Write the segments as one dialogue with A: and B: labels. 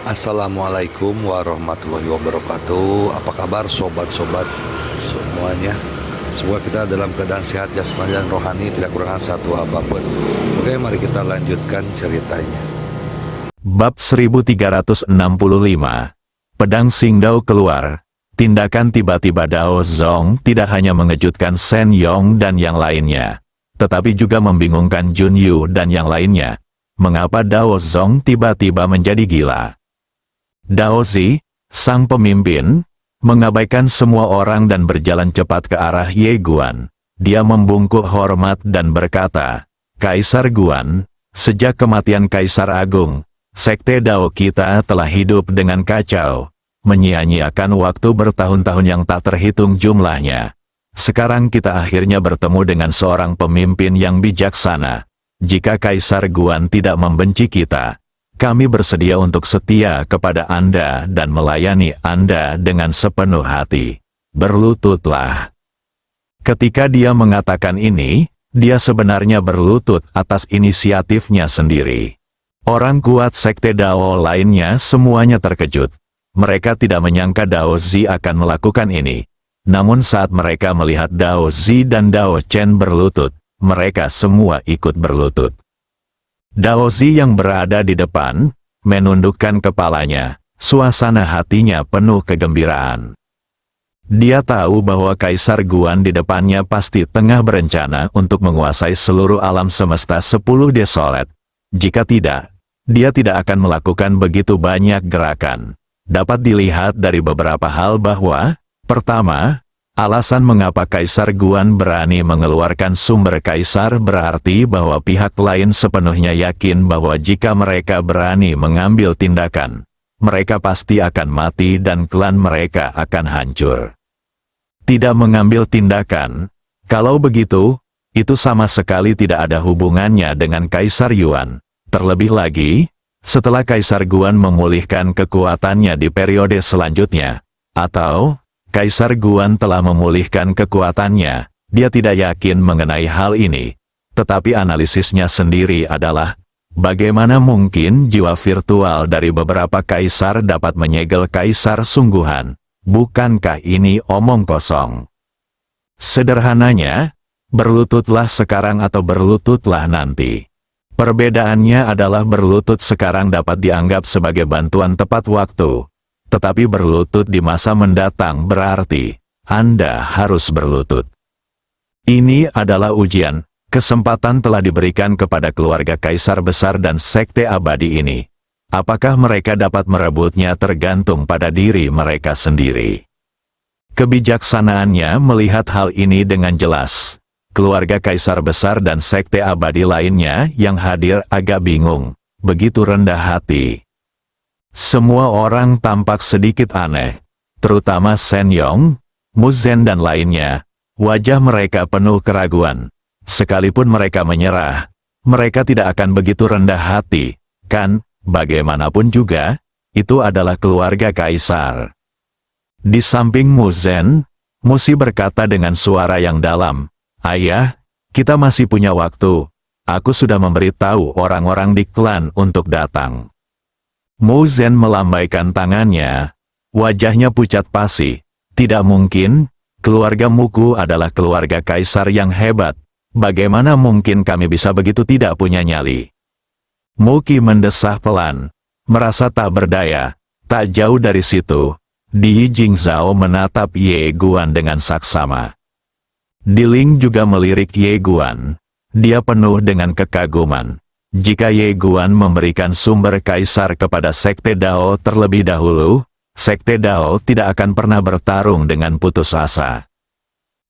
A: Assalamualaikum warahmatullahi wabarakatuh. Apa kabar sobat-sobat semuanya? Semoga kita dalam keadaan sehat jasmani dan rohani, tidak kekurangan satu apapun. Oke, mari kita lanjutkan ceritanya.
B: Bab 1365. Pedang Xingdao keluar. Tindakan tiba-tiba Dao Zong tidak hanya mengejutkan Shen Yong dan yang lainnya, tetapi juga membingungkan Jun Yu dan yang lainnya. Mengapa Dao Zong tiba-tiba menjadi gila? Dao Zi, sang pemimpin, mengabaikan semua orang dan berjalan cepat ke arah Ye Guan. Dia membungkuk hormat dan berkata, "Kaisar Guan, sejak kematian Kaisar Agung, Sekte Dao kita telah hidup dengan kacau, menyia-nyiakan waktu bertahun-tahun yang tak terhitung jumlahnya. Sekarang kita akhirnya bertemu dengan seorang pemimpin yang bijaksana. Jika Kaisar Guan tidak membenci kita, kami bersedia untuk setia kepada Anda dan melayani Anda dengan sepenuh hati. Berlututlah." Ketika dia mengatakan ini, dia sebenarnya berlutut atas inisiatifnya sendiri. Orang kuat Sekte Dao lainnya semuanya terkejut. Mereka tidak menyangka Dao Zi akan melakukan ini. Namun saat mereka melihat Dao Zi dan Dao Chen berlutut, mereka semua ikut berlutut. Dao Zi yang berada di depan, menundukkan kepalanya, suasana hatinya penuh kegembiraan. Dia tahu bahwa Kaisar Guan di depannya pasti tengah berencana untuk menguasai seluruh alam semesta 10 desolet. Jika tidak, dia tidak akan melakukan begitu banyak gerakan. Dapat dilihat dari beberapa hal bahwa, pertama, alasan mengapa Kaisar Guan berani mengeluarkan sumber Kaisar berarti bahwa pihak lain sepenuhnya yakin bahwa jika mereka berani mengambil tindakan, mereka pasti akan mati dan klan mereka akan hancur. Tidak mengambil tindakan, kalau begitu, itu sama sekali tidak ada hubungannya dengan Kaisar Yuan. Terlebih lagi, setelah Kaisar Guan memulihkan kekuatannya di periode selanjutnya, atau Kaisar Guan telah memulihkan kekuatannya, dia tidak yakin mengenai hal ini. Tetapi analisisnya sendiri adalah, bagaimana mungkin jiwa virtual dari beberapa kaisar dapat menyegel kaisar sungguhan? Bukankah ini omong kosong? Sederhananya, berlututlah sekarang atau berlututlah nanti. Perbedaannya adalah berlutut sekarang dapat dianggap sebagai bantuan tepat waktu. Tetapi berlutut di masa mendatang berarti, Anda harus berlutut. Ini adalah ujian, kesempatan telah diberikan kepada keluarga Kaisar Besar dan Sekte Abadi ini. Apakah mereka dapat merebutnya tergantung pada diri mereka sendiri. Kebijaksanaannya melihat hal ini dengan jelas. Keluarga Kaisar Besar dan Sekte Abadi lainnya yang hadir agak bingung, begitu rendah hati. Semua orang tampak sedikit aneh, terutama Shen Yong, Mu Zhen dan lainnya. Wajah mereka penuh keraguan. Sekalipun mereka menyerah, mereka tidak akan begitu rendah hati, kan? Bagaimanapun juga, itu adalah keluarga Kaisar. Di samping Mu Zhen, Musi berkata dengan suara yang dalam, "Ayah, kita masih punya waktu. Aku sudah memberitahu orang-orang di klan untuk datang." Mu Zhen melambaikan tangannya, wajahnya pucat pasi. "Tidak mungkin, keluarga Muku adalah keluarga Kaisar yang hebat. Bagaimana mungkin kami bisa begitu tidak punya nyali?" Muki mendesah pelan, merasa tak berdaya. Tak jauh dari situ, Di Jingzhao menatap Ye Guan dengan saksama. Diling juga melirik Ye Guan. Dia penuh dengan kekaguman. Jika Ye Guan memberikan sumber Kaisar kepada Sekte Dao terlebih dahulu, Sekte Dao tidak akan pernah bertarung dengan putus asa.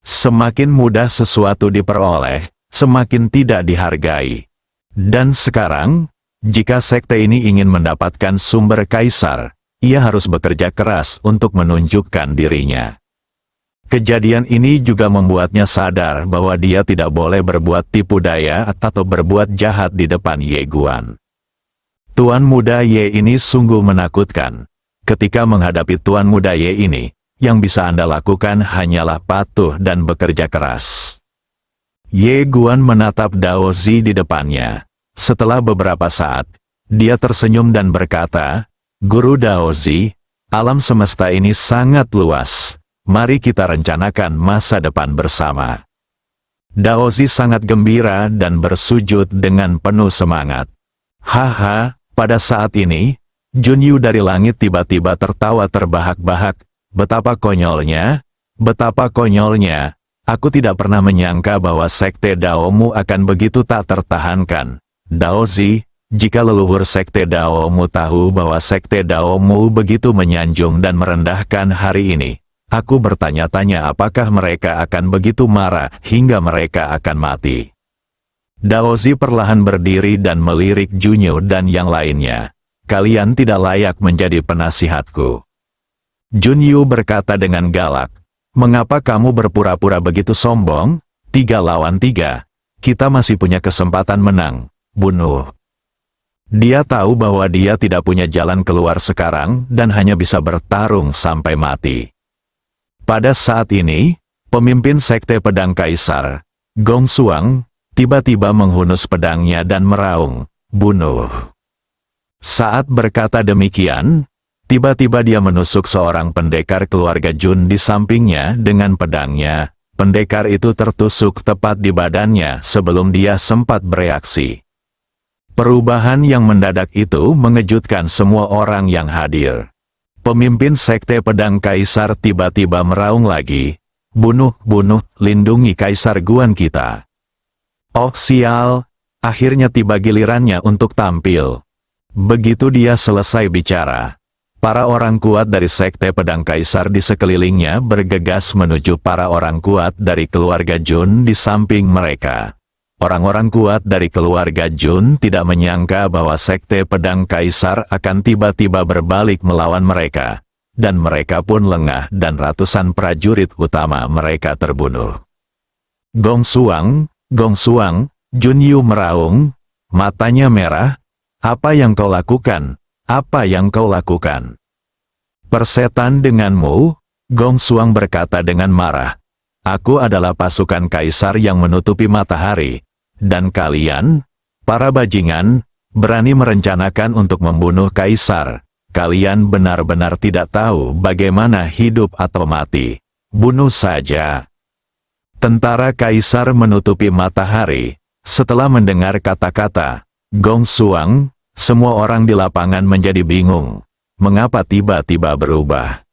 B: Semakin mudah sesuatu diperoleh, semakin tidak dihargai. Dan sekarang, jika sekte ini ingin mendapatkan sumber Kaisar, ia harus bekerja keras untuk menunjukkan dirinya. Kejadian ini juga membuatnya sadar bahwa dia tidak boleh berbuat tipu daya atau berbuat jahat di depan Ye Guan. Tuan muda Ye ini sungguh menakutkan. Ketika menghadapi Tuan muda Ye ini, yang bisa Anda lakukan hanyalah patuh dan bekerja keras. Ye Guan menatap Dao Zi di depannya. Setelah beberapa saat, dia tersenyum dan berkata, Guru Daozi, alam semesta ini sangat luas. Mari kita rencanakan masa depan bersama. Daozi sangat gembira dan bersujud dengan penuh semangat. Haha, pada saat ini, Junyu dari langit tiba-tiba tertawa terbahak-bahak. Betapa konyolnya, betapa konyolnya. Aku tidak pernah menyangka bahwa sekte Daomu akan begitu tak tertahankan. Daozi, jika leluhur sekte Daomu tahu bahwa sekte Daomu begitu menyanjung dan merendahkan hari ini, aku bertanya-tanya apakah mereka akan begitu marah hingga mereka akan mati. Daozi perlahan berdiri dan melirik Junyu dan yang lainnya. Kalian tidak layak menjadi penasihatku. Junyu berkata dengan galak. Mengapa kamu berpura-pura begitu sombong? 3 lawan 3. Kita masih punya kesempatan menang. Bunuh. Dia tahu bahwa dia tidak punya jalan keluar sekarang dan hanya bisa bertarung sampai mati. Pada saat ini, pemimpin sekte pedang kaisar, Gong Suang, tiba-tiba menghunus pedangnya dan meraung, bunuh. Saat berkata demikian, tiba-tiba dia menusuk seorang pendekar keluarga Jun di sampingnya dengan pedangnya. Pendekar itu tertusuk tepat di badannya sebelum dia sempat bereaksi. Perubahan yang mendadak itu mengejutkan semua orang yang hadir. Pemimpin sekte pedang kaisar tiba-tiba meraung lagi, bunuh, bunuh, lindungi kaisar Guan kita. Oh sial, akhirnya tiba gilirannya untuk tampil. Begitu dia selesai bicara, para orang kuat dari sekte pedang kaisar di sekelilingnya bergegas menuju para orang kuat dari keluarga Jun di samping mereka. Orang-orang kuat dari keluarga Jun tidak menyangka bahwa sekte pedang kaisar akan tiba-tiba berbalik melawan mereka. Dan mereka pun lengah dan ratusan prajurit utama mereka terbunuh. Gong Suang, Junyu meraung, matanya merah. Apa yang kau lakukan? Apa yang kau lakukan? Persetan denganmu, Gong Suang berkata dengan marah. Aku adalah pasukan kaisar yang menutupi matahari, dan kalian, para bajingan, berani merencanakan untuk membunuh kaisar. Kalian benar-benar tidak tahu bagaimana hidup atau mati. Bunuh saja. Tentara kaisar menutupi matahari. Setelah mendengar kata-kata Gong Suang, semua orang di lapangan menjadi bingung. Mengapa tiba-tiba berubah?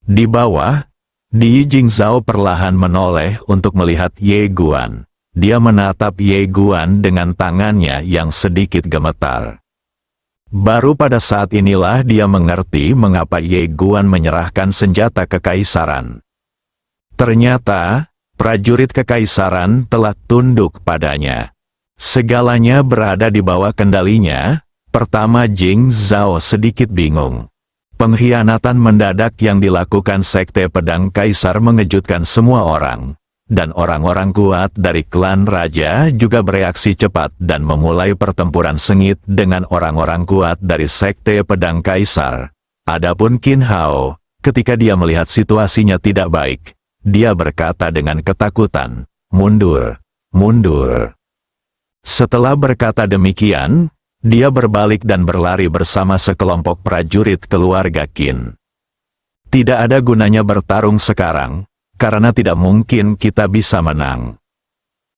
B: Di bawah, Di Jingzhao perlahan menoleh untuk melihat Ye Guan. Dia menatap Ye Guan dengan tangannya yang sedikit gemetar. Baru pada saat inilah dia mengerti mengapa Ye Guan menyerahkan senjata kekaisaran. Ternyata, prajurit kekaisaran telah tunduk padanya. Segalanya berada di bawah kendalinya. Pertama Jingzhao sedikit bingung. Pengkhianatan mendadak yang dilakukan sekte pedang kaisar mengejutkan semua orang. Dan orang-orang kuat dari klan raja juga bereaksi cepat dan memulai pertempuran sengit dengan orang-orang kuat dari sekte pedang kaisar. Adapun Qin Hao, ketika dia melihat situasinya tidak baik, dia berkata dengan ketakutan, "Mundur, mundur." Setelah berkata demikian, dia berbalik dan berlari bersama sekelompok prajurit keluarga Qin. Tidak ada gunanya bertarung sekarang, karena tidak mungkin kita bisa menang.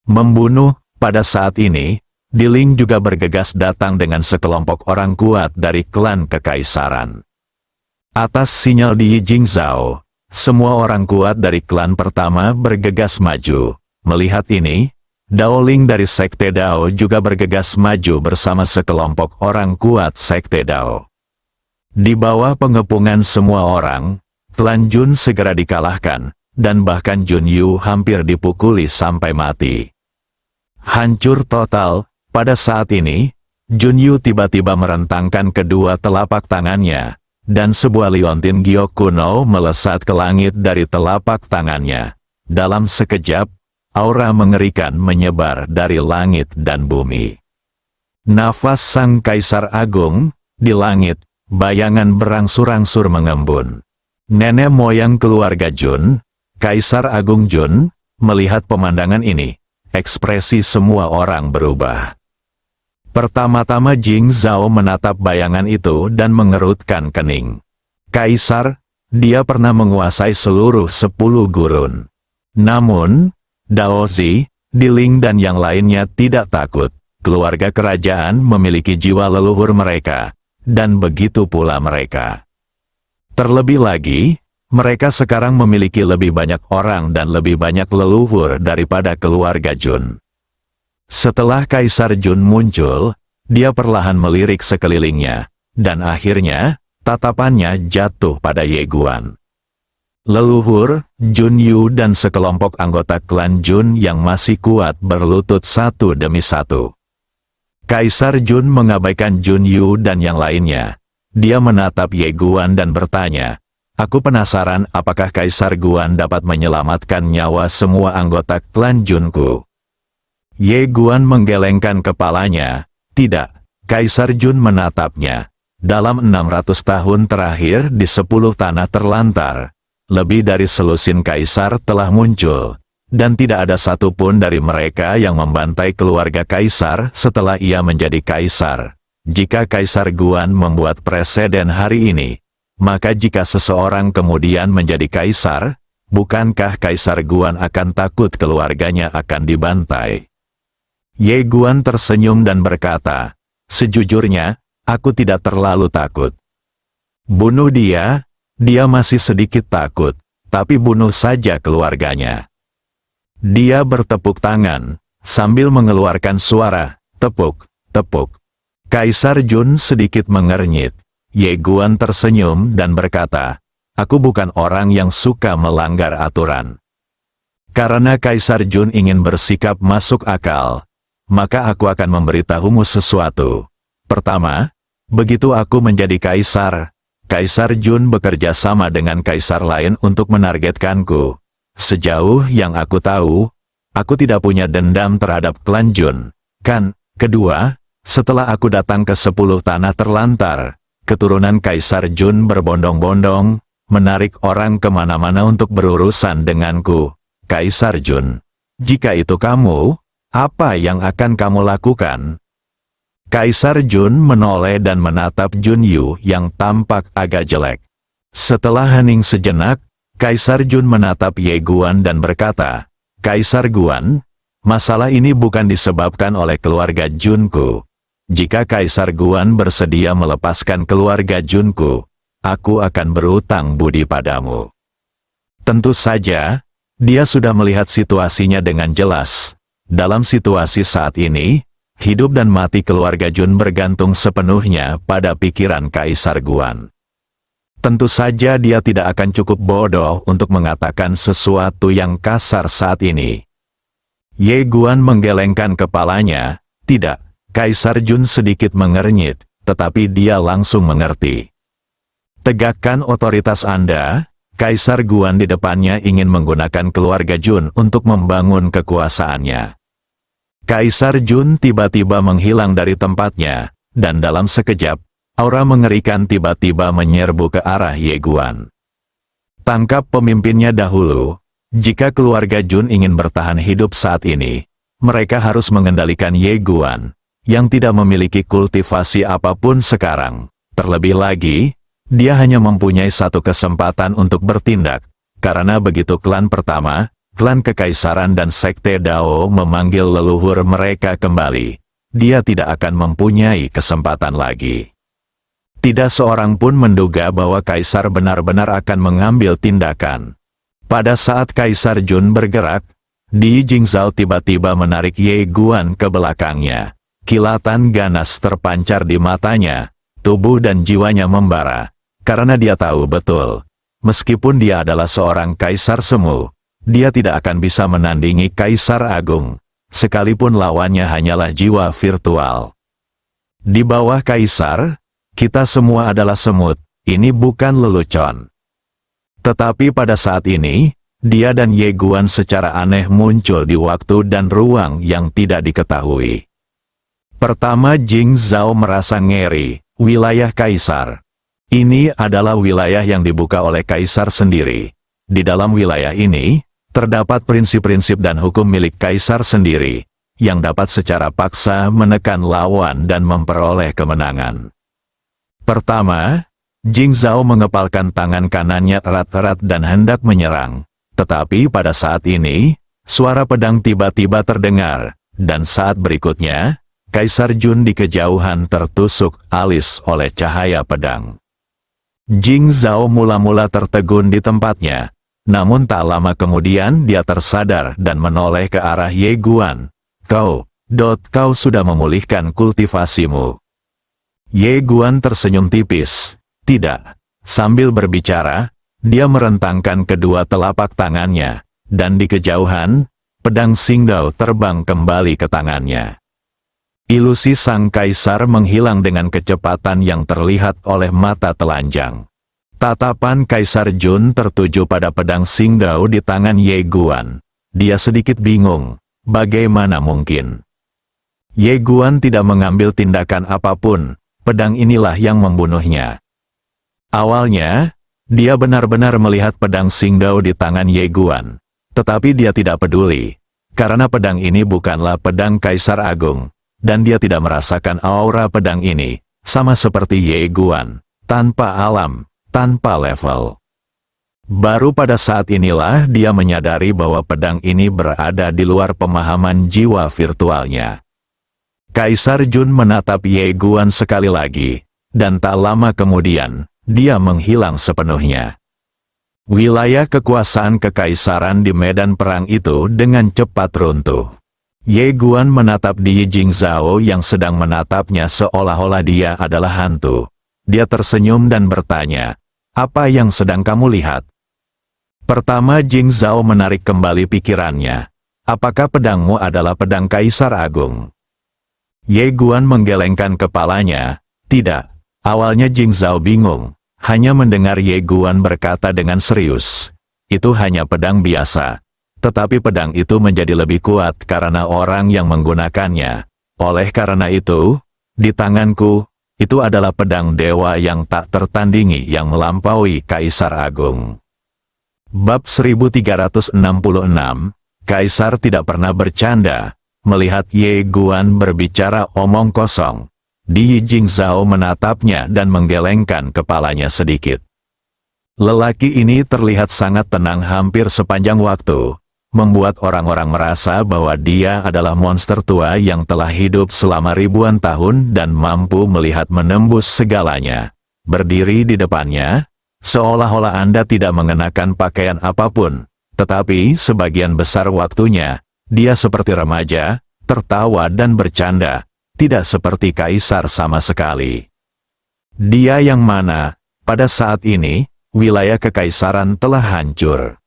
B: Membunuh, pada saat ini, Diling juga bergegas datang dengan sekelompok orang kuat dari klan kekaisaran. Atas sinyal Di Jingzhao, semua orang kuat dari klan pertama bergegas maju. Melihat ini, Daoling dari Sekte Dao juga bergegas maju bersama sekelompok orang kuat Sekte Dao. Di bawah pengepungan semua orang, klan Jun segera dikalahkan, dan bahkan Jun Yu hampir dipukuli sampai mati. Hancur total, pada saat ini, Jun Yu tiba-tiba merentangkan kedua telapak tangannya, dan sebuah liontin giok kuno melesat ke langit dari telapak tangannya. Dalam sekejap, aura mengerikan menyebar dari langit dan bumi. Nafas sang kaisar agung, di langit, bayangan berangsur-angsur mengembun. Nenek moyang keluarga Jun, Kaisar Agung Jun, melihat pemandangan ini, ekspresi semua orang berubah. Pertama-tama Jing Zhao menatap bayangan itu dan mengerutkan kening. Kaisar, dia pernah menguasai seluruh 10 gurun. Namun, Daozi, Diling dan yang lainnya tidak takut. Keluarga kerajaan memiliki jiwa leluhur mereka, dan begitu pula mereka. Terlebih lagi, mereka sekarang memiliki lebih banyak orang dan lebih banyak leluhur daripada keluarga Jun. Setelah Kaisar Jun muncul, dia perlahan melirik sekelilingnya, dan akhirnya, tatapannya jatuh pada Ye Guan. Leluhur, Jun Yu dan sekelompok anggota klan Jun yang masih kuat berlutut satu demi satu. Kaisar Jun mengabaikan Jun Yu dan yang lainnya. Dia menatap Ye Guan dan bertanya, "Aku penasaran apakah Kaisar Guan dapat menyelamatkan nyawa semua anggota klan Junku." Ye Guan menggelengkan kepalanya. Tidak, Kaisar Jun menatapnya. Dalam 600 tahun terakhir di 10 tanah terlantar, lebih dari selusin kaisar telah muncul, dan tidak ada satupun dari mereka yang membantai keluarga kaisar setelah ia menjadi kaisar. Jika Kaisar Guan membuat preseden hari ini, maka jika seseorang kemudian menjadi kaisar, bukankah Kaisar Guan akan takut keluarganya akan dibantai? Ye Guan tersenyum dan berkata, "Sejujurnya, aku tidak terlalu takut. Bunuh dia, dia masih sedikit takut, tapi bunuh saja keluarganya." Dia bertepuk tangan, sambil mengeluarkan suara, tepuk, tepuk. Kaisar Jun sedikit mengernyit. Ye Guan tersenyum dan berkata, "Aku bukan orang yang suka melanggar aturan. Karena Kaisar Jun ingin bersikap masuk akal, maka aku akan memberitahumu sesuatu. Pertama, begitu aku menjadi kaisar, Kaisar Jun bekerja sama dengan kaisar lain untuk menargetkanku. Sejauh yang aku tahu, aku tidak punya dendam terhadap klan Jun. Kan, kedua, setelah aku datang ke 10 tanah terlantar, keturunan Kaisar Jun berbondong-bondong, menarik orang kemana-mana untuk berurusan denganku. Kaisar Jun, jika itu kamu, apa yang akan kamu lakukan?" Kaisar Jun menoleh dan menatap Jun Yu yang tampak agak jelek. Setelah hening sejenak, Kaisar Jun menatap Ye Guan dan berkata, "Kaisar Guan, masalah ini bukan disebabkan oleh keluarga Junku. Jika Kaisar Guan bersedia melepaskan keluarga Junku, aku akan berutang budi padamu." Tentu saja, dia sudah melihat situasinya dengan jelas. Dalam situasi saat ini, hidup dan mati keluarga Jun bergantung sepenuhnya pada pikiran Kaisar Guan. Tentu saja dia tidak akan cukup bodoh untuk mengatakan sesuatu yang kasar saat ini. Ye Guan menggelengkan kepalanya. Tidak, Kaisar Jun sedikit mengernyit, tetapi dia langsung mengerti. "Tegakkan otoritas Anda." Kaisar Guan di depannya ingin menggunakan keluarga Jun untuk membangun kekuasaannya. Kaisar Jun tiba-tiba menghilang dari tempatnya, dan dalam sekejap, aura mengerikan tiba-tiba menyerbu ke arah Ye Guan. Tangkap pemimpinnya dahulu. Jika keluarga Jun ingin bertahan hidup saat ini, mereka harus mengendalikan Ye Guan, yang tidak memiliki kultivasi apapun sekarang. Terlebih lagi, dia hanya mempunyai satu kesempatan untuk bertindak, karena begitu klan pertama, klan kekaisaran dan sekte Dao memanggil leluhur mereka kembali, dia tidak akan mempunyai kesempatan lagi. Tidak seorang pun menduga bahwa kaisar benar-benar akan mengambil tindakan. Pada saat Kaisar Jun bergerak, Di Jingzhao tiba-tiba menarik Ye Guan ke belakangnya. Kilatan ganas terpancar di matanya, tubuh dan jiwanya membara. Karena dia tahu betul, meskipun dia adalah seorang kaisar semu, dia tidak akan bisa menandingi Kaisar Agung, sekalipun lawannya hanyalah jiwa virtual. Di bawah kaisar, kita semua adalah semut, ini bukan lelucon. Tetapi pada saat ini, dia dan Ye Guan secara aneh muncul di waktu dan ruang yang tidak diketahui. Pertama, Jing Zhao merasa ngeri, wilayah kaisar. Ini adalah wilayah yang dibuka oleh kaisar sendiri. Di dalam wilayah ini, terdapat prinsip-prinsip dan hukum milik kaisar sendiri. yang dapat secara paksa menekan lawan dan memperoleh kemenangan. Pertama, Jing Zhao mengepalkan tangan kanannya erat-erat dan hendak menyerang. Tetapi pada saat ini, suara pedang tiba-tiba terdengar, dan saat berikutnya, Kaisar Jun di kejauhan tertusuk alis oleh cahaya pedang. Jing Zhao mula-mula tertegun di tempatnya, namun tak lama kemudian dia tersadar dan menoleh ke arah Ye Guan. Kau sudah memulihkan kultivasimu. Ye Guan tersenyum tipis. Tidak. Sambil berbicara, dia merentangkan kedua telapak tangannya, dan di kejauhan, pedang Xingdao terbang kembali ke tangannya. Ilusi sang kaisar menghilang dengan kecepatan yang terlihat oleh mata telanjang. Tatapan Kaisar Jun tertuju pada pedang Xingdao di tangan Ye Guan. Dia sedikit bingung. Bagaimana mungkin? Ye Guan tidak mengambil tindakan apapun, pedang inilah yang membunuhnya. Awalnya, dia benar-benar melihat pedang Xingdao di tangan Ye Guan. Tetapi dia tidak peduli, karena pedang ini bukanlah pedang Kaisar Agung, dan dia tidak merasakan aura pedang ini, sama seperti Ye Guan, tanpa alam, tanpa level. Baru pada saat inilah dia menyadari bahwa pedang ini berada di luar pemahaman jiwa virtualnya. Kaisar Jun menatap Ye Guan sekali lagi, dan tak lama kemudian, dia menghilang sepenuhnya. Wilayah kekuasaan kekaisaran di medan perang itu dengan cepat runtuh. Ye Guan menatap Di Jing Zhao yang sedang menatapnya seolah-olah dia adalah hantu. Dia tersenyum dan bertanya, "Apa yang sedang kamu lihat?" Pertama Jing Zhao menarik kembali pikirannya. "Apakah pedangmu adalah pedang Kaisar Agung?" Ye Guan menggelengkan kepalanya. "Tidak." Awalnya Jing Zhao bingung, hanya mendengar Ye Guan berkata dengan serius, "Itu hanya pedang biasa." Tetapi pedang itu menjadi lebih kuat karena orang yang menggunakannya. Oleh karena itu, di tanganku, itu adalah pedang dewa yang tak tertandingi yang melampaui Kaisar Agung. Bab 1366, Kaisar tidak pernah bercanda. Melihat Ye Guan berbicara omong kosong, Di Jing Zhao menatapnya dan menggelengkan kepalanya sedikit. Lelaki ini terlihat sangat tenang hampir sepanjang waktu, membuat orang-orang merasa bahwa dia adalah monster tua yang telah hidup selama ribuan tahun dan mampu melihat menembus segalanya. Berdiri di depannya, seolah-olah Anda tidak mengenakan pakaian apapun, tetapi sebagian besar waktunya, dia seperti remaja, tertawa dan bercanda, tidak seperti kaisar sama sekali. Dia yang mana, pada saat ini, wilayah kekaisaran telah hancur.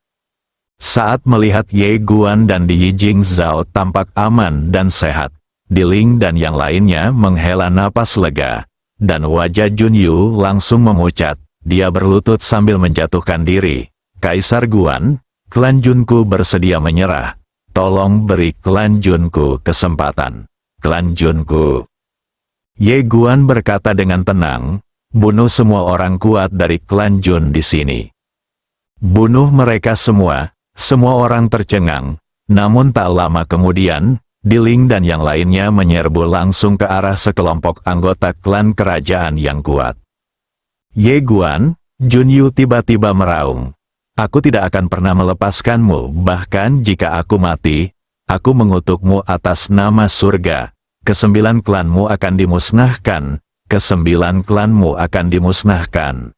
B: Saat melihat Ye Guan dan Di Jing Zhao tampak aman dan sehat, Di Ling dan yang lainnya menghela napas lega, dan wajah Jun Yu langsung memucat. Dia berlutut sambil menjatuhkan diri. "Kaisar Guan, klan Junku bersedia menyerah. Tolong beri klan Junku kesempatan." "Klan Junku?" Ye Guan berkata dengan tenang, "Bunuh semua orang kuat dari klan Jun di sini. Bunuh mereka semua." Semua orang tercengang, namun tak lama kemudian, Di Ling dan yang lainnya menyerbu langsung ke arah sekelompok anggota klan kerajaan yang kuat. "Ye Guan," Jun Yu tiba-tiba meraung, "Aku tidak akan pernah melepaskanmu, bahkan jika aku mati, aku mengutukmu atas nama surga. Kesembilan klanmu akan dimusnahkan, kesembilan klanmu akan dimusnahkan."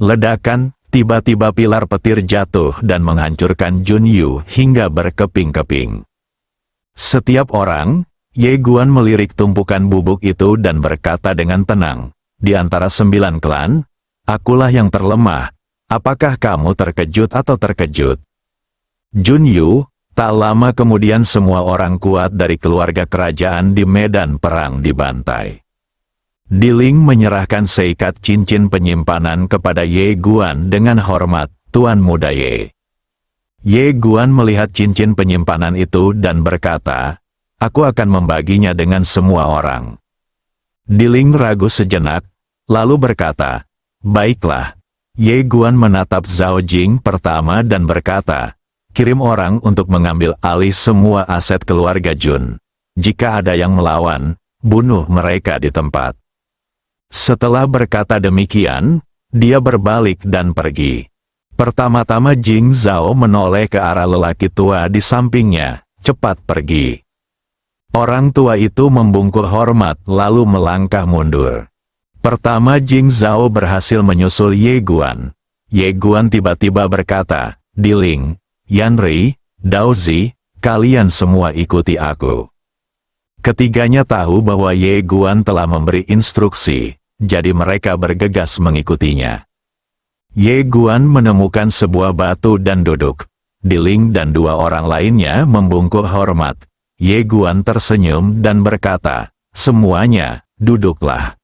B: Ledakan, tiba-tiba pilar petir jatuh dan menghancurkan Jun Yu hingga berkeping-keping. Setiap orang, Ye Guan melirik tumpukan bubuk itu dan berkata dengan tenang, "Di antara 9 klan, akulah yang terlemah. Apakah kamu terkejut atau terkejut?" Jun Yu, tak lama kemudian semua orang kuat dari keluarga kerajaan di medan perang dibantai. Di Ling menyerahkan seikat cincin penyimpanan kepada Ye Guan dengan hormat, "Tuan Muda Ye." Ye Guan melihat cincin penyimpanan itu dan berkata, "Aku akan membaginya dengan semua orang." Di Ling ragu sejenak, lalu berkata, "Baiklah." Ye Guan menatap Zhao Jing pertama dan berkata, kirim orang untuk mengambil alih semua aset keluarga Jun. Jika ada yang melawan, bunuh mereka di tempat. Setelah berkata demikian, dia berbalik dan pergi. Pertama-tama Jing Zhao menoleh ke arah lelaki tua di sampingnya, cepat pergi. Orang tua itu membungkuk hormat lalu melangkah mundur. Pertama Jing Zhao berhasil menyusul Ye Guan. Ye Guan tiba-tiba berkata, Diling, Yanri, Daozi, kalian semua ikuti aku. Ketiganya tahu bahwa Ye Guan telah memberi instruksi, jadi mereka bergegas mengikutinya. Ye Guan menemukan sebuah batu dan duduk. Diling dan dua orang lainnya membungkuk hormat. Ye Guan tersenyum dan berkata, semuanya, duduklah.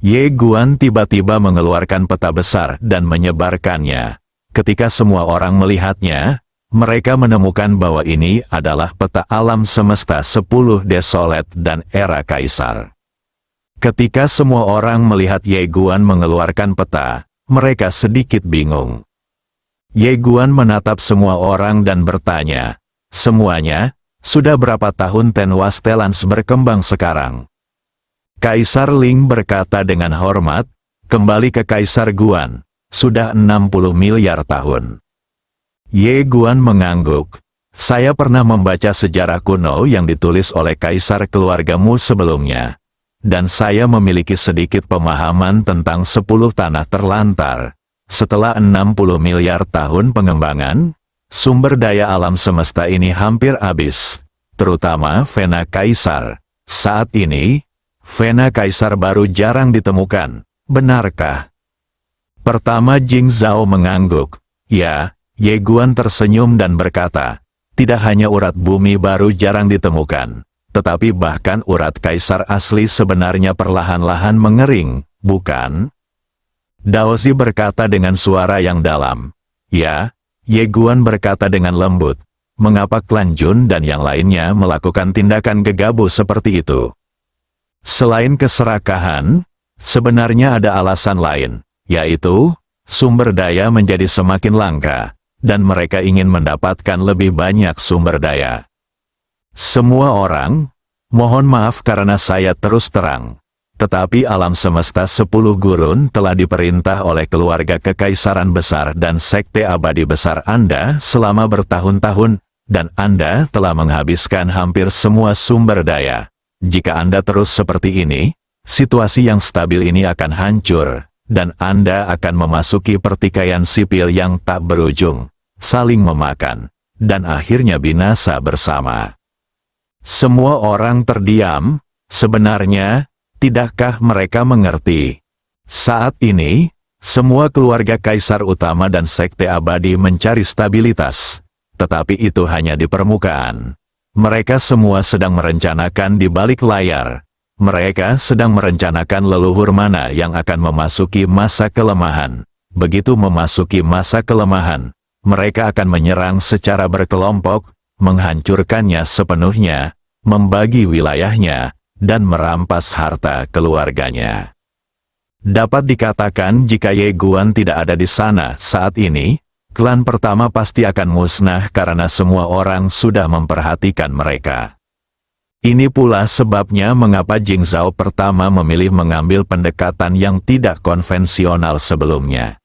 B: Ye Guan tiba-tiba mengeluarkan peta besar dan menyebarkannya. Ketika semua orang melihatnya, mereka menemukan bahwa ini adalah peta alam semesta 10 desolet dan era kaisar. Ketika semua orang melihat Ye Guan mengeluarkan peta, mereka sedikit bingung. Ye Guan menatap semua orang dan bertanya, semuanya, sudah berapa tahun Tenwa Stellans berkembang sekarang? Kaisar Ling berkata dengan hormat, kembali ke Kaisar Guan, sudah 60 miliar tahun. Ye Guan mengangguk, saya pernah membaca sejarah kuno yang ditulis oleh kaisar keluargamu sebelumnya. Dan saya memiliki sedikit pemahaman tentang 10 tanah terlantar. Setelah 60 miliar tahun pengembangan, sumber daya alam semesta ini hampir habis, terutama Vena Kaisar. Saat ini, Vena Kaisar baru jarang ditemukan, benarkah? Pertama Jing Zhao mengangguk, ya. Ye Guan tersenyum dan berkata, tidak hanya urat bumi baru jarang ditemukan, tetapi bahkan urat kaisar asli sebenarnya perlahan-lahan mengering, bukan? Daozi berkata dengan suara yang dalam. Ya, Ye Guan berkata dengan lembut. Mengapa klan Jun dan yang lainnya melakukan tindakan gegabah seperti itu? Selain keserakahan, sebenarnya ada alasan lain, yaitu, sumber daya menjadi semakin langka, dan mereka ingin mendapatkan lebih banyak sumber daya. Semua orang, mohon maaf karena saya terus terang, tetapi alam semesta 10 gurun telah diperintah oleh keluarga kekaisaran besar dan sekte abadi besar Anda selama bertahun-tahun, dan Anda telah menghabiskan hampir semua sumber daya. Jika Anda terus seperti ini, situasi yang stabil ini akan hancur, dan Anda akan memasuki pertikaian sipil yang tak berujung, saling memakan, dan akhirnya binasa bersama. Semua orang terdiam, sebenarnya, tidakkah mereka mengerti? Saat ini, semua keluarga kaisar utama dan sekte abadi mencari stabilitas, tetapi itu hanya di permukaan. Mereka semua sedang merencanakan di balik layar. Mereka sedang merencanakan leluhur mana yang akan memasuki masa kelemahan. Begitu memasuki masa kelemahan, mereka akan menyerang secara berkelompok, menghancurkannya sepenuhnya, membagi wilayahnya, dan merampas harta keluarganya. Dapat dikatakan jika Ye Guan tidak ada di sana saat ini, klan pertama pasti akan musnah karena semua orang sudah memperhatikan mereka. Ini pula sebabnya mengapa Jing Zhao pertama memilih mengambil pendekatan yang tidak konvensional sebelumnya.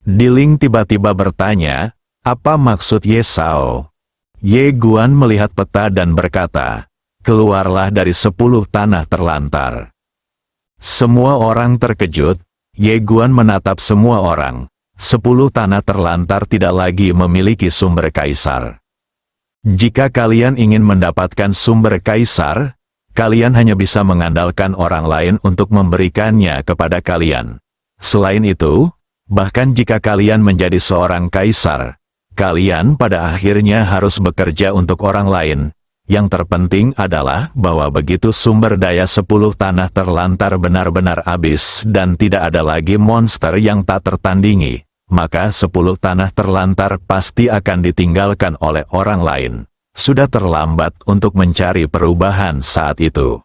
B: Diling tiba-tiba bertanya, apa maksud Ye Zhao? Ye Guan melihat peta dan berkata, keluarlah dari 10 tanah terlantar. Semua orang terkejut. Ye Guan menatap semua orang. 10 tanah terlantar tidak lagi memiliki sumber kaisar. Jika kalian ingin mendapatkan sumber kaisar, kalian hanya bisa mengandalkan orang lain untuk memberikannya kepada kalian. Selain itu, bahkan jika kalian menjadi seorang kaisar, kalian pada akhirnya harus bekerja untuk orang lain. Yang terpenting adalah bahwa begitu sumber daya 10 tanah terlantar benar-benar habis dan tidak ada lagi monster yang tak tertandingi, maka 10 tanah terlantar pasti akan ditinggalkan oleh orang lain. Sudah terlambat untuk mencari perubahan saat itu.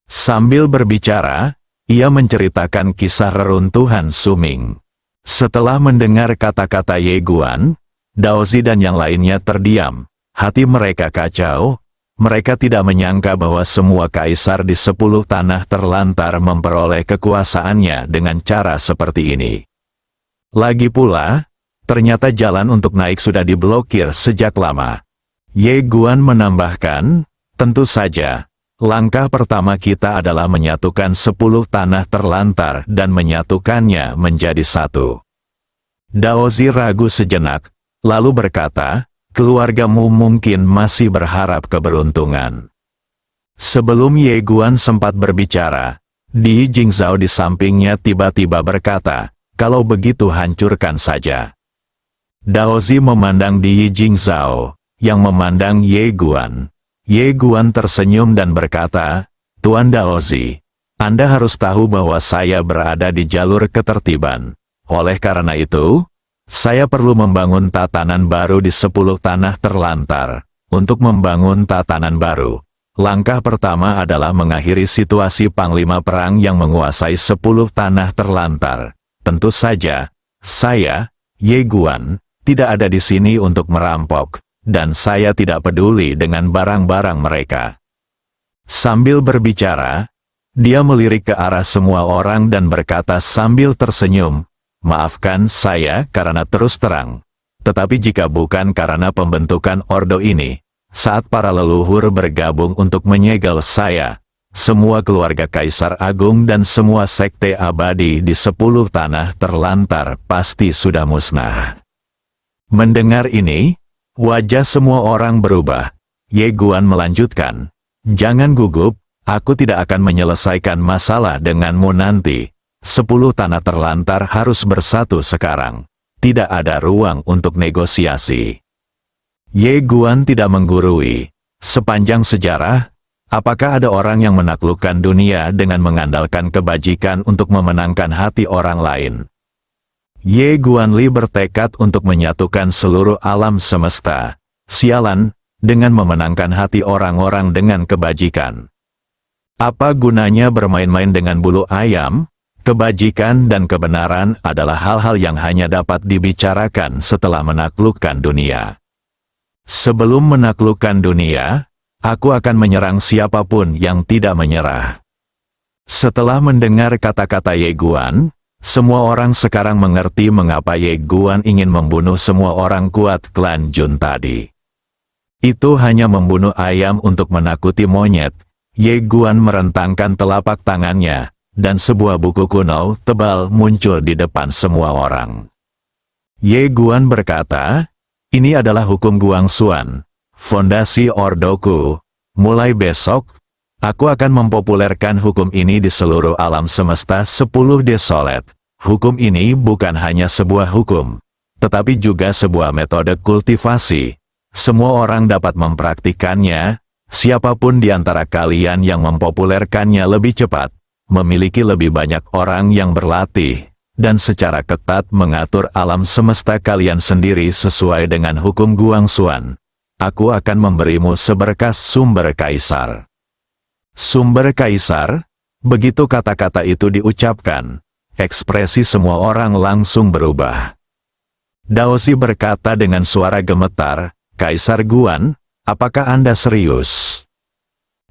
B: Sambil berbicara, ia menceritakan kisah reruntuhan Suming. Setelah mendengar kata-kata Ye Guan, Daozi dan yang lainnya terdiam. Hati mereka kacau. Mereka tidak menyangka bahwa semua kaisar di 10 tanah terlantar memperoleh kekuasaannya dengan cara seperti ini. Lagi pula, ternyata jalan untuk naik sudah diblokir sejak lama. Ye Guan menambahkan, tentu saja, langkah pertama kita adalah menyatukan 10 tanah terlantar dan menyatukannya menjadi satu. Daozi ragu sejenak, lalu berkata, keluargamu mungkin masih berharap keberuntungan. Sebelum Ye Guan sempat berbicara, Di Jingzhao di sampingnya tiba-tiba berkata, kalau begitu hancurkan saja. Daozi memandang Di Jingzhao, yang memandang Ye Guan. Ye Guan tersenyum dan berkata, Tuan Daozi, Anda harus tahu bahwa saya berada di jalur ketertiban. Oleh karena itu, saya perlu membangun tatanan baru di 10 tanah terlantar. Untuk membangun tatanan baru, langkah pertama adalah mengakhiri situasi panglima perang yang menguasai 10 tanah terlantar. Tentu saja, saya, Ye Guan, tidak ada di sini untuk merampok, dan saya tidak peduli dengan barang-barang mereka. Sambil berbicara, dia melirik ke arah semua orang dan berkata sambil tersenyum, maafkan saya karena terus terang. Tetapi jika bukan karena pembentukan ordo ini, saat para leluhur bergabung untuk menyegel saya, semua keluarga Kaisar Agung dan semua sekte abadi di 10 tanah terlantar pasti sudah musnah. Mendengar ini, wajah semua orang berubah. Ye Guan melanjutkan, jangan gugup, aku tidak akan menyelesaikan masalah denganmu nanti. 10 tanah terlantar harus bersatu sekarang. Tidak ada ruang untuk negosiasi. Ye Guan tidak menggurui. Sepanjang sejarah, apakah ada orang yang menaklukkan dunia dengan mengandalkan kebajikan untuk memenangkan hati orang lain? Ye Guanli bertekad untuk menyatukan seluruh alam semesta. Sialan, dengan memenangkan hati orang-orang dengan kebajikan. Apa gunanya bermain-main dengan bulu ayam? Kebajikan dan kebenaran adalah hal-hal yang hanya dapat dibicarakan setelah menaklukkan dunia. Sebelum menaklukkan dunia, aku akan menyerang siapapun yang tidak menyerah. Setelah mendengar kata-kata Ye Guan, semua orang sekarang mengerti mengapa Ye Guan ingin membunuh semua orang kuat klan Jun tadi. Itu hanya membunuh ayam untuk menakuti monyet. Ye Guan merentangkan telapak tangannya, dan sebuah buku kuno tebal muncul di depan semua orang. Ye Guan berkata, ini adalah hukum Guangxuan, fondasi ordoku. Mulai besok, aku akan mempopulerkan hukum ini di seluruh alam semesta 10 desolet. Hukum ini bukan hanya sebuah hukum, tetapi juga sebuah metode kultivasi. Semua orang dapat mempraktikannya, siapapun di antara kalian yang mempopulerkannya lebih cepat, memiliki lebih banyak orang yang berlatih, dan secara ketat mengatur alam semesta kalian sendiri sesuai dengan hukum Guangxuan. Aku akan memberimu seberkas sumber kaisar. Sumber kaisar? Begitu kata-kata itu diucapkan, ekspresi semua orang langsung berubah. Daozi berkata dengan suara gemetar, Kaisar Guan, apakah Anda serius?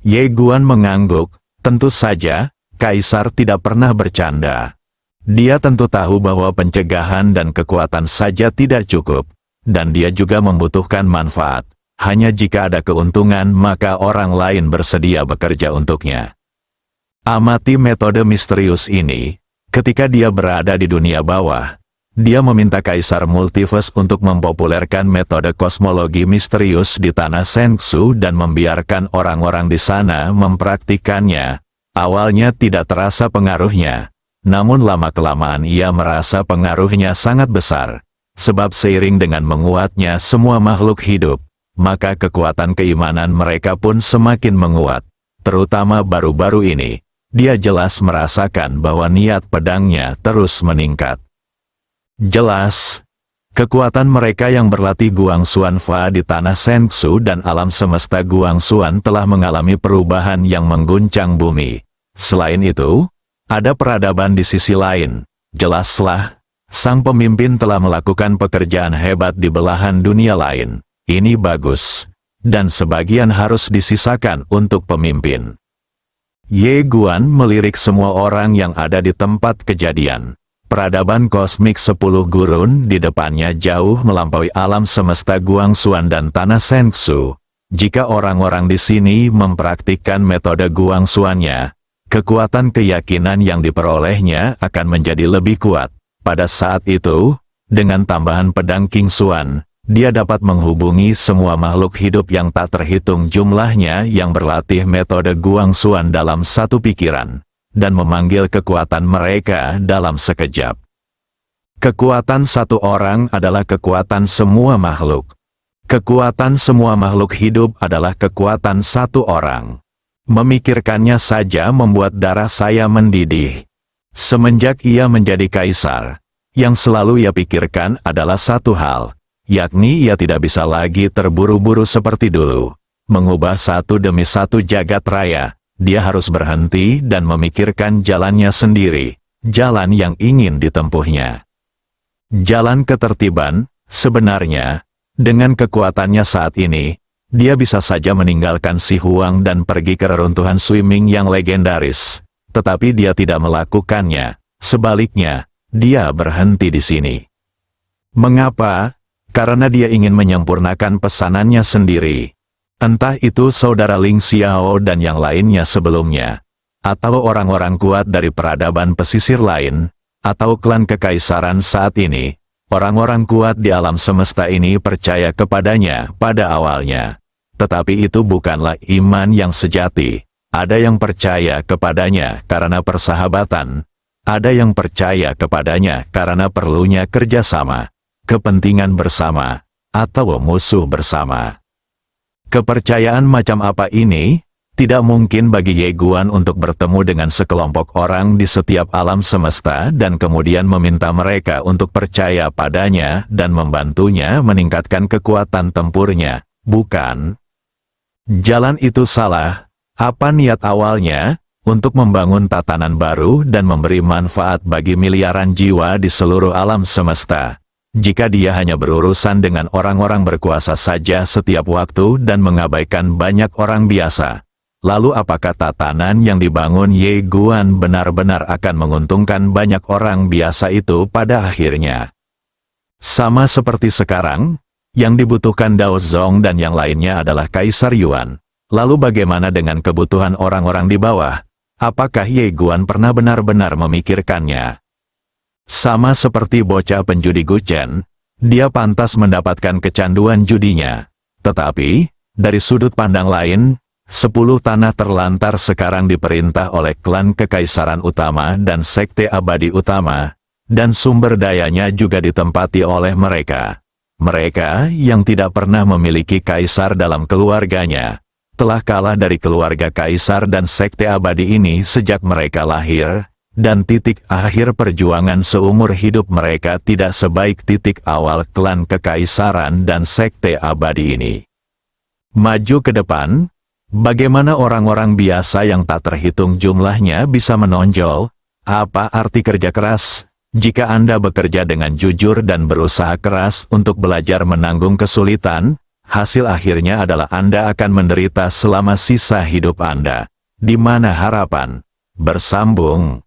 B: Ye Guan mengangguk, tentu saja, Kaisar tidak pernah bercanda. Dia tentu tahu bahwa pencegahan dan kekuatan saja tidak cukup, dan dia juga membutuhkan manfaat. Hanya jika ada keuntungan maka orang lain bersedia bekerja untuknya. Amati metode misterius ini. Ketika dia berada di dunia bawah, dia meminta Kaisar Multiverse untuk mempopulerkan metode kosmologi misterius di tanah Shenzhou dan membiarkan orang-orang di sana mempraktikannya. Awalnya tidak terasa pengaruhnya, namun lama-kelamaan ia merasa pengaruhnya sangat besar, sebab seiring dengan menguatnya semua makhluk hidup, maka kekuatan keimanan mereka pun semakin menguat. Terutama baru-baru ini, dia jelas merasakan bahwa niat pedangnya terus meningkat. Jelas, kekuatan mereka yang berlatih Guangxuan Fa di tanah Shenzhou dan alam semesta Guangxuan telah mengalami perubahan yang mengguncang bumi. Selain itu, ada peradaban di sisi lain. Jelaslah, Sang pemimpin telah melakukan pekerjaan hebat di belahan dunia lain. Ini bagus. Dan sebagian harus disisakan untuk pemimpin. Ye Guan melirik semua orang yang ada di tempat kejadian. Peradaban kosmik 10 gurun di depannya jauh melampaui alam semesta Guangxuan dan tanah Shengsu. Jika orang-orang di sini mempraktikkan metode Guangxuannya, kekuatan keyakinan yang diperolehnya akan menjadi lebih kuat. Pada saat itu, dengan tambahan pedang King Xuan, dia dapat menghubungi semua makhluk hidup yang tak terhitung jumlahnya yang berlatih metode Guangxuan dalam satu pikiran, dan memanggil kekuatan mereka dalam sekejap. Kekuatan satu orang adalah kekuatan semua makhluk. Kekuatan semua makhluk hidup adalah kekuatan satu orang. Memikirkannya saja membuat darah saya mendidih. Semenjak ia menjadi kaisar, yang selalu ia pikirkan adalah satu hal, yakni ia tidak bisa lagi terburu-buru seperti dulu. Mengubah satu demi satu jagat raya, dia harus berhenti dan memikirkan jalannya sendiri, jalan yang ingin ditempuhnya. Jalan ketertiban, sebenarnya, dengan kekuatannya saat ini, dia bisa saja meninggalkan Si Huang dan pergi ke reruntuhan swimming yang legendaris. Tetapi dia tidak melakukannya, sebaliknya, dia berhenti di sini. Mengapa? Karena dia ingin menyempurnakan pesanannya sendiri. Entah itu saudara Ling Xiao dan yang lainnya sebelumnya, atau orang-orang kuat dari peradaban pesisir lain, atau klan kekaisaran saat ini, orang-orang kuat di alam semesta ini percaya kepadanya pada awalnya. Tetapi itu bukanlah iman yang sejati. Ada yang percaya kepadanya karena persahabatan, ada yang percaya kepadanya karena perlunya kerjasama, kepentingan bersama, atau musuh bersama. Kepercayaan macam apa ini? Tidak mungkin bagi Ye Guan untuk bertemu dengan sekelompok orang di setiap alam semesta dan kemudian meminta mereka untuk percaya padanya dan membantunya meningkatkan kekuatan tempurnya, bukan? Jalan itu salah. Apa niat awalnya? Untuk membangun tatanan baru dan memberi manfaat bagi miliaran jiwa di seluruh alam semesta. Jika dia hanya berurusan dengan orang-orang berkuasa saja setiap waktu dan mengabaikan banyak orang biasa, lalu apakah tatanan yang dibangun Ye Guan benar-benar akan menguntungkan banyak orang biasa itu pada akhirnya? Sama seperti sekarang, yang dibutuhkan Dao Zong dan yang lainnya adalah Kaisar Yuan. Lalu bagaimana dengan kebutuhan orang-orang di bawah? Apakah Ye Guan pernah benar-benar memikirkannya? Sama seperti bocah penjudi Guchen, dia pantas mendapatkan kecanduan judinya. Tetapi, dari sudut pandang lain, 10 tanah terlantar sekarang diperintah oleh klan kekaisaran utama dan sekte abadi utama, dan sumber dayanya juga ditempati oleh mereka. Mereka yang tidak pernah memiliki kaisar dalam keluarganya, telah kalah dari keluarga kaisar dan sekte abadi ini sejak mereka lahir, dan titik akhir perjuangan seumur hidup mereka tidak sebaik titik awal klan kekaisaran dan sekte abadi ini. Maju ke depan, bagaimana orang-orang biasa yang tak terhitung jumlahnya bisa menonjol? Apa arti kerja keras? Jika Anda bekerja dengan jujur dan berusaha keras untuk belajar menanggung kesulitan, hasil akhirnya adalah Anda akan menderita selama sisa hidup Anda. Di mana harapan? Bersambung.